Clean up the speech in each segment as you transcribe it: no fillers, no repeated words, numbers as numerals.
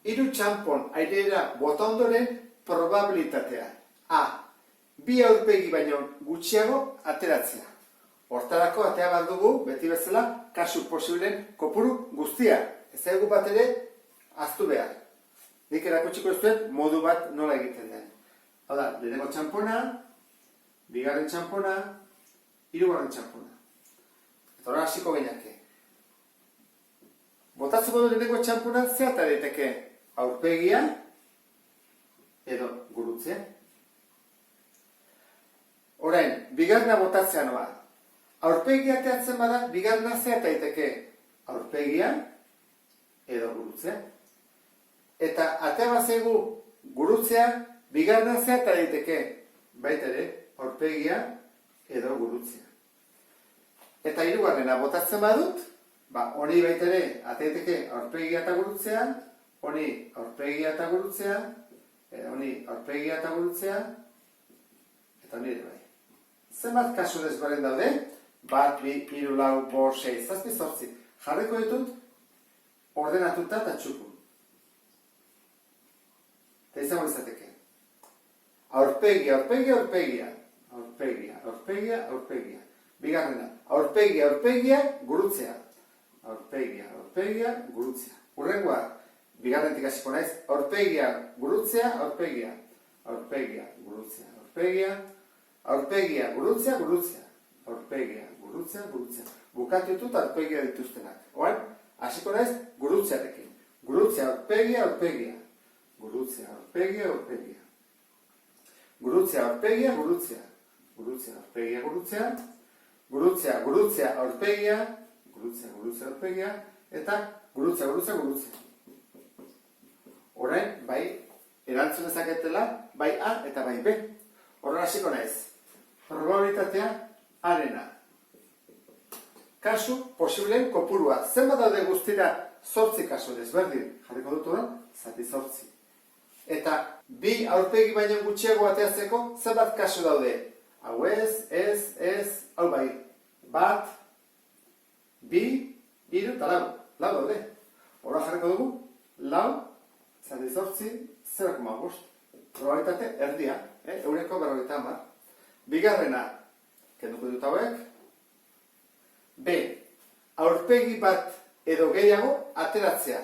Hiru txanpon airera bota ondoren probabilitatea. A. Bi aurpegi baino gutxiago ateratzea. Hortarako atea bat dugu, beti bezala, kasu posibleen kopuru guztia. Ez dugu bat ere ahaztu behar. Nik erakutsiko ez duen modu bat nola egiten den. Hau da, lehenengo txanpona, bigarren txanpona, hirugarren txanpona. Eta hori hasiko genake. Botatzeko du lehenengo txanpona, ze ata daiteke aurpegia edo gurutzea. Orain, bigarrena botatzea noa. Aurpegia ateatzen bada, bigarrena ze ata daiteke aurpegia edo gurutzea. Eta atea bazaigu gurutzea, bigarrena ze ata daiteke baita ere aurpegia edo gurutzea. Eta hirugarrena botatzen badut, honi baita ere ateateke aurpegia eta gurutzea, honi aurpegia eta gurutzea, honi aurpegia eta gurutzea, eta honi ere bai. Zenbat kasu desberdin daude? 1, 2, 3, 4, 5, 6, 7, 8. Jarriko ditut ordenatuta eta txukun. Eta izango izateke. Aurpegia, aurpegia, aurpegia. Aurpegia, aurpegia, aurpegia. Bigarrena, aurpegia, aurpegia, gurutzea. Aurpegia, aurpegia, gurutzea. Hurrengoa, bigarrentik hasiko naiz, aurpegia, gurutzea, aurpegia. Aurpegia, gurutzea, aurpegia. Aurpegia, gurutzea, gurutzea. Aurpegia, gurutzea, gurutzea. Bukatu ditut aurpegia dituztenak. Oan, hasiko naiz, gurutzearekin. Gurutzea, aurpegia, aurpegia. Gurutzea, aurpegia, aurpegia. Gurutzea, aurpegia, gurutzea. Gurutzea, aurpegia, gurutzea. Gurutzea, gurutzea, aurpegia. Gurutzea, gurutzea, aurpegia. Eta gurutzea, gurutzea, gurutzea. Orain, bai, erantzun ezaketela, bai A eta bai B. Horren hasiko naiz. Probabilitatea arena. Kasu posibleen kopurua. Zenbat daude guztira 8 kasu desberdin. Jarriko dut da, 8. Eta bi aurpegi baino gutxiago ateatzeko zenbat kasu daude. Hau ez, hau bai. 1, 2, 3 eta 4. 4 daude. Horra jarriko dugu, 4, 8, 0,5. Probabilitate erdia, eureko 50. Bigarrena, kenduko dut hauek. B. Aurpegi bat edo gehiago ateratzea.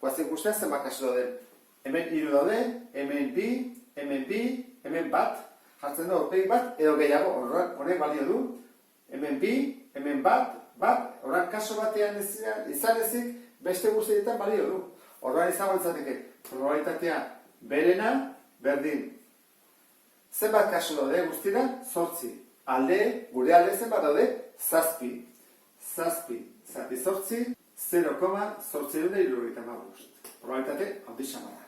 Guazen guztian zenbat kasu dauden. Hemen 3 daude, hemen 2, hemen 2, hemen 1. Jartzen du aurpegi bat edo gehiago. Honek balio du. Hemen 2, hemen 1. Horran kaso batean izan ezik, beste guztietan balio du. Horran izango izateke probabilitatea berena, berdin. Zenbat kasu daude guztira? 8. Alde, gure alde zenbat daude? 7. 7, 8, 0,875. Probabilitate handi xamara.